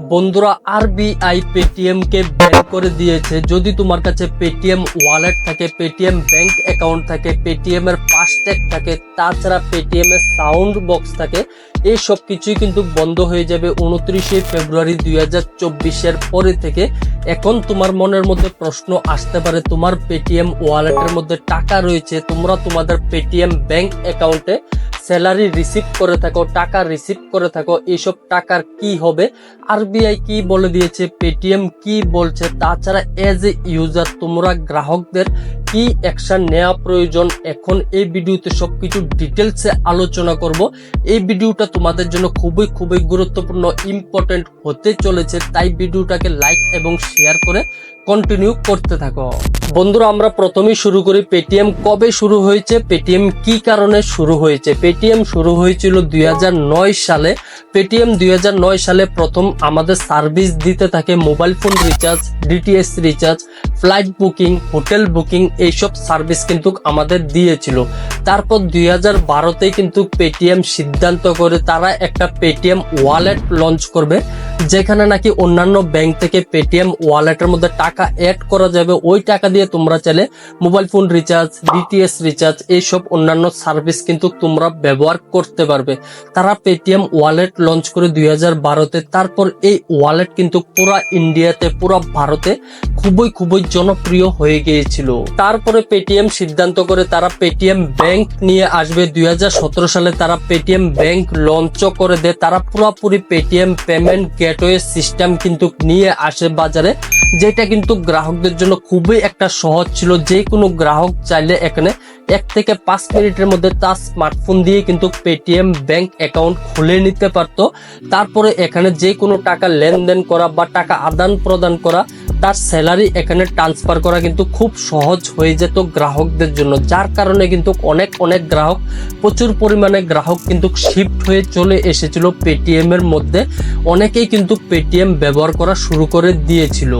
বন্ধুরা RBI Paytm কে ban করে দিয়েছে। যদি তোমার কাছে পেটিএম ওয়ালেট থাকে, পেটিএম ব্যাংক অ্যাকাউন্ট থাকে, পেটিএম এর ফাস্ট্যাগ থাকে, তাছাড়া পেটিএম এর সাউন্ড বক্স থাকে, এই সব কিছুই কিন্তু বন্ধ হয়ে যাবে 29শে ফেব্রুয়ারি 2024 পরে থেকে। এখন তোমার মনের মধ্যে প্রশ্ন আসতে পারে, তোমার পেটিএম ওয়ালেটের মধ্যে টাকা রয়েছে, তোমরা তোমাদের পেটিএম ব্যাংক অ্যাকাউন্টে স্যালারি রিসিভ করে থাকো, টাকা রিসিভ করে থাকো, এইসব টাকার কি হবে? আরবিআই কি বলে দিয়েছে, পেটিএম কি বলছে, তাছাড়া এজ এ ইউজার তোমরা গ্রাহকদের কি অ্যাকশন নেওয়া প্রয়োজন, এখন এই ভিডিওতে সবকিছু ডিটেলসে আলোচনা করব। এই ভিডিওটা তোমাদের জন্য খুবই গুরুত্বপূর্ণ, ইম্পর্টেন্ট হতে চলেছে, তাই ভিডিওটাকে লাইক এবং শেয়ার করে কন্টিনিউ করতে থাকো। বন্ধুরা, আমরা প্রথমেই শুরু করি পেটিএম কবে শুরু হয়েছে, পেটিএম কি কারণে শুরু হয়েছে। পেটিএম শুরু হয়েছিল 2009 সালে। পেটিএম 2009 সালে প্রথম আমাদের সার্ভিস দিতে থাকে mobile phone recharge, DTS recharge, flight booking, hotel booking, এইসব সার্ভিস কিন্তু আমাদের দিয়েছিল। তারপর 2012তে কিন্তু পেটিএম সিদ্ধান্ত করে তারা একটা পেটিএম ওয়ালেট লঞ্চ করবে, যেখানে নাকি অন্যান্য ব্যাংক থেকে পেটিএম ওয়ালেটের মধ্যে টাকা অ্যাড করা যাবে। ওই টাকা দিয়ে তোমরা চাইলে mobile phone recharge, DTS recharge, এইসব অন্যান্য সার্ভিস কিন্তু তোমরা ব্যবহার করতে পারবে। তারা পেটিএম ওয়ালেট লঞ্চ করে 2012তে। তারপর এই ওয়ালেট কিন্তু পুরা ইন্ডিয়াতে, পুরা ভারতে খুবই জনপ্রিয় হয়ে গিয়েছিল। তারপরে পেটিএম সিদ্ধান্ত করে তারা পেটিএম ব্যাংক নিয়ে আসবে। 2017 সালে তারা পেটিএম ব্যাংক লঞ্চ করে দেয়। তারা পুরোপুরি পেটিএম পেমেন্ট গেটওয়ে সিস্টেম কিন্তু নিয়ে আসে বাজারে, যেটা কিন্তু গ্রাহকদের জন্য খুবই একটা সহজ ছিল। যে কোনো গ্রাহক চাইলে এখানে 1 থেকে 5 মিনিটের মধ্যে তার স্মার্টফোন দিয়ে কিন্তু পেটিএম ব্যাংক অ্যাকাউন্ট খুলে নিতে পারতো। তারপরে এখানে যে কোনো টাকা লেনদেন করা বা টাকা আদান প্রদান করা, তার স্যালারি এখানে ট্রান্সফার করা কিন্তু খুব সহজ হয়ে যেত গ্রাহকদের জন্য। যার কারণে কিন্তু অনেক গ্রাহক, প্রচুর পরিমাণে গ্রাহক কিন্তু শিফট হয়ে চলে এসেছিল পেটিএম এর মধ্যে। অনেকেই কিন্তু পেটিএম ব্যবহার করা শুরু করে দিয়েছিল।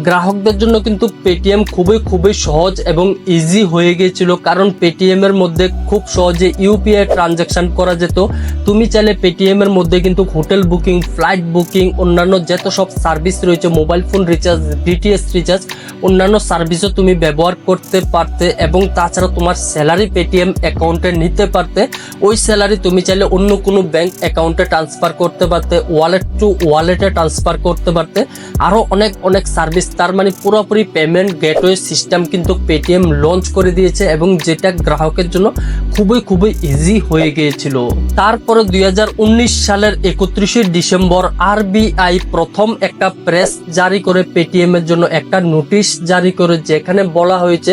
গ্রাহকদের জন্য কিন্তু পেটিএম খুবই সহজ এবং ইজি হয়ে গিয়েছিল, কারণ পেটিএম এর মধ্যে খুব সহজে ইউপিআই ট্রানজাকশন করা যেত। তুমি চাইলে পেটিএম এর মধ্যে কিন্তু হোটেল বুকিং, ফ্লাইট বুকিং, অন্যান্য যত সব সার্ভিস রয়েছে, mobile phone recharge, DTS recharge, অন্যান্য সার্ভিসও তুমি ব্যবহার করতে পারতে। এবং তাছাড়া তোমার স্যালারি পেটিএম অ্যাকাউন্টে নিতে পারতে। ওই স্যালারি তুমি চাইলে অন্য কোনো ব্যাংক অ্যাকাউন্টে ট্রান্সফার করতে পারতে, ওয়ালেট টু ওয়ালেটে ট্রান্সফার করতে পারতে, আরো অনেক সার্ভিস। তার মানে পুরোপুরি পেমেন্ট গেটওয়ে সিস্টেম কিন্তু পেটিএম লঞ্চ করে দিয়েছে, এবং যেটা গ্রাহকের জন্য খুবই ইজি হয়ে গিয়েছিল। তারপরে 2019 সালের 31শে ডিসেম্বর আরবিআই প্রথম একটা প্রেস জারি করে পেটিএম এর জন্য একটা নোটিশ জারি করে, যেখানে বলা হয়েছে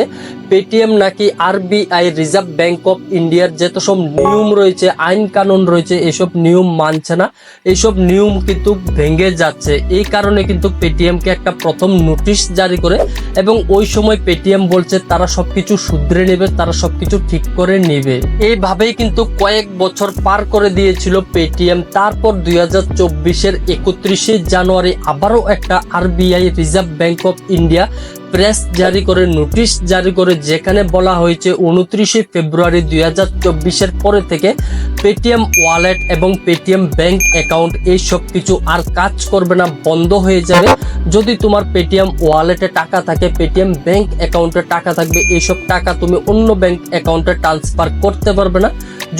পেটিএম নাকি আরবিআই রিজার্ভ ব্যাংক অফ ইন্ডিয়ার যত সব নিয়ম রয়েছে, আইন কানুন রয়েছে, এসব নিয়ম মানছে না, এইসব নিয়ম কিন্তু ভেঙে যাচ্ছে। এই কারণে কিন্তু পেটিএম কে একটা প্রথম নোটিশ জারি করে, এবং ওই সময় পেটিএম বলছে তারা সবকিছু শুধরে নেবে, তারা সবকিছু ঠিক করে নেবে। এইভাবেই কিন্তু কয়েক বছর পার করে দিয়েছিল পেটিএম। তারপর 2024-এর 31শে জানুয়ারি আবারও একটা RBI reserve bank of India press জারি করে, নোটিশ জারি করে, যেখানে বলা হয়েছে 29শে ফেব্রুয়ারি 2024 পরে থেকে পেটিএম ওয়ালেট এবং পেটিএম ব্যাংক অ্যাকাউন্ট এই সব কিছু আর কাজ করবে না, বন্ধ হয়ে যাবে। যদি তোমার পেটিএম ওয়ালেটে টাকা থাকে, পেটিএম ব্যাংক অ্যাকাউন্টে টাকা থাকবে, এইসব টাকা তুমি অন্য ব্যাংক অ্যাকাউন্টে ট্রান্সফার করতে পারবে না।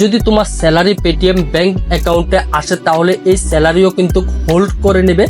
যদি তোমার স্যালারি পেটিএম ব্যাংক অ্যাকাউন্টে আসে, তাহলে এই স্যালারিও কিন্তু হোল্ড করে নেবে,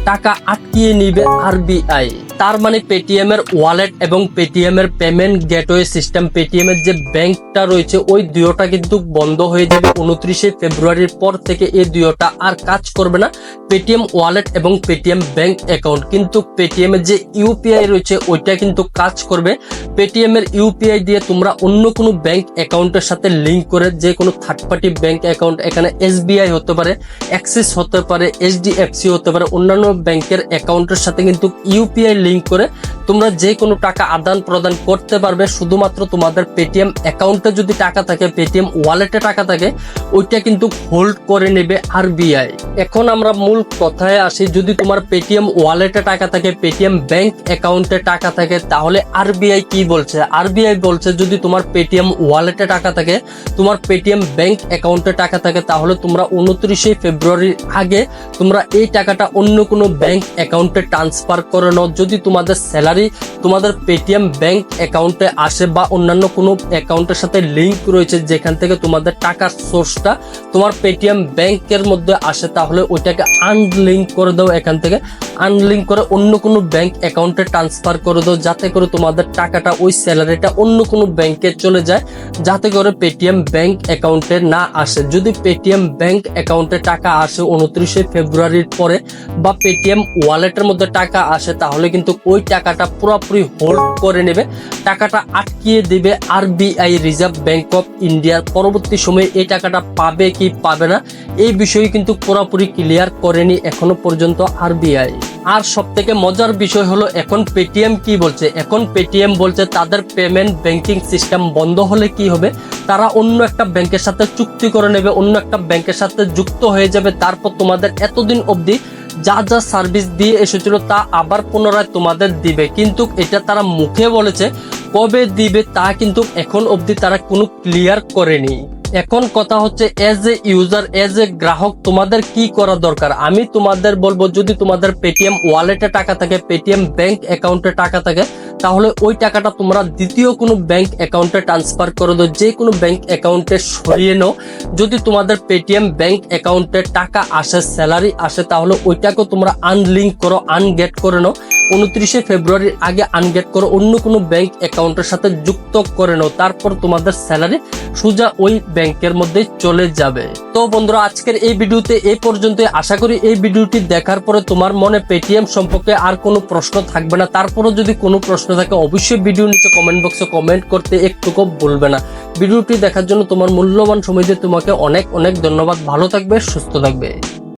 টাকা আটকিয়ে নিবে আরবিআই। তার মানে পেটিএম এর ওয়ালেট এবং পেটিএম এর পেমেন্ট গেটওয়ে সিস্টেম, পেটিএম এর যে ব্যাংকটা রয়েছে, ওই দুইটা কিন্তু বন্ধ হয়ে যাবে 29শে ফেব্রুয়ারির পর থেকে। এই দুইটা আর কাজ করবে না, পেটিএম ওয়ালেট এবং পেটিএম ব্যাংক অ্যাকাউন্ট। কিন্তু পেটিএম এর যে ইউপিআই রয়েছে, ওইটা কিন্তু কাজ করবে। পেটিএম এর ইউপিআই দিয়ে তোমরা অন্য কোনো ব্যাংক অ্যাকাউন্টের সাথে লিঙ্ক করে, যে কোনো থার্ড পার্টি ব্যাংক অ্যাকাউন্ট, এখানে এসবিআই হতে পারে, অ্যাক্সিস হতে পারে, এইচডিএফসি হতে পারে, অন্যান্য ব্যাংকের অ্যাকাউন্টের সাথে কিন্তু ইউপিআই লিঙ্ক করে তোমরা যে কোনো টাকা আদান প্রদান করতে পারবে। শুধুমাত্র তোমাদের পেটিএম অ্যাকাউন্টে যদি টাকা থাকে, পেটিএম ওয়ালেটে টাকা থাকে, ওইটা কিন্তু হোল্ড করে নেবে আরবিআই। এখন আমরা মূল কথায় আসি, যদি তোমার পেটিএম ওয়ালেটে টাকা থাকে, পেটিএম ব্যাংক অ্যাকাউন্টে টাকা থাকে, তাহলে আরবিআই কি বলছে? আরবিআই বলছে যদি তোমার পেটিএম ওয়ালেটে টাকা থাকে, তোমার পেটিএম ব্যাংক অ্যাকাউন্টে টাকা থাকে, তাহলে তোমরা 29 ফেব্রুয়ারির আগে তোমরা এই টাকাটা অন্য কোনো ব্যাংক অ্যাকাউন্টে ট্রান্সফার করে নাও। যদি তোমাদের স্যালারি তোমাদের পেটিএম ব্যাংক অ্যাকাউন্টে আসে বা অন্যান্য কোনো অ্যাকাউন্টের সাথে লিংক রয়েছে যেখান থেকে তোমাদের টাকার সোর্সটা তোমার পেটিএম ব্যাংকের মধ্যে আসে, তাহলে ওইটাকে আনলিঙ্ক করে দাও। এখান থেকে আনলিঙ্ক করে অন্য কোনো ব্যাংক অ্যাকাউন্টে ট্রান্সফার করে দাও, যাতে করে তোমাদের টাকাটা, ওই স্যালারিটা অন্য কোনো ব্যাংকে চলে যায়, যাতে করে পেটিএম ব্যাংক অ্যাকাউন্টে না আসে। যদি পেটিএম ব্যাংক অ্যাকাউন্টে টাকা আসে 29 ফেব্রুয়ারির পরে বা পেটিএম ওয়ালেটের মধ্যে টাকা আসে, তাহলে কিন্তু ওই টাকাটা পুরোপুরি হোল্ড করে নেবে, টাকাটা আটকিয়ে দেবে আরবিআই, রিজার্ভ ব্যাংক অফ ইন্ডিয়ার। পরবর্তী সময়ে এই টাকাটা পাবে কি পাবে না এই বিষয়ে কিন্তু পুরোপুরি ক্লিয়ার করেনি এখনো পর্যন্ত আরবিআই। আর সব থেকে মজার বিষয় হলো এখন পেটিএম কি বলছে? এখন পেটিএম বলছে তাদের পেমেন্ট ব্যাংকিং সিস্টেম বন্ধ হলে কি হবে, তারা অন্য একটা ব্যাংকের সাথে চুক্তি করে নেবে, অন্য একটা ব্যাংকের সাথে যুক্ত হয়ে যাবে। তারপর তোমাদের এতদিন অবধি যা যা সার্ভিস দিয়ে এসেছিল তা আবার পুনরায় তোমাদের দিবে। কিন্তু এটা তারা মুখে বলেছে, কবে দিবে তা কিন্তু এখন অবধি তারা কোনো ক্লিয়ার করেনি। এখন কথা হচ্ছে, as a user, as a গ্রাহক, তোমাদের কি করা দরকার? আমি তোমাদের বলবো, যদি তোমাদের পেটিএম ওয়ালেটে টাকা থাকে, পেটিএম ব্যাংক অ্যাকাউন্টে টাকা থাকে, তাহলে ওই টাকাটা তোমরা দ্বিতীয় কোনো ব্যাংক অ্যাকাউন্টে ট্রান্সফার করে দাও, যে কোনো ব্যাংক অ্যাকাউন্টে সরিয়ে নাও। যদি তোমাদের পেটিএম ব্যাংক অ্যাকাউন্টে টাকা আসে, স্যালারি আসে, তাহলে ওইটাকেও তোমরা আনলিঙ্ক করো, আনগেট করে নাও। 29 ফেব্রুয়ারির আগে আনগেট করো, অন্য কোনো ব্যাংক অ্যাকাউন্টের সাথে যুক্ত করে নাও। তারপর তোমাদের স্যালারি সোজা ওই ব্যাংকের মধ্যে চলে যাবে। তো বন্ধুরা, আজকের এই ভিডিওতে এই পর্যন্ত। আশা করি এই ভিডিওটি দেখার পরে তোমার মনে পেটিএম সম্পর্কে আর কোনো প্রশ্ন থাকবে না। তারপরও যদি কোনো প্রশ্ন থাকে, অবশ্যই ভিডিও নিচে কমেন্ট বক্সে কমেন্ট করতে একটুকু ভুলবে না। ভিডিওটি দেখার জন্য তোমার মূল্যবান সময় দিয়ে তোমাকে অনেক অনেক ধন্যবাদ। ভালো থাকবে, সুস্থ থাকবে।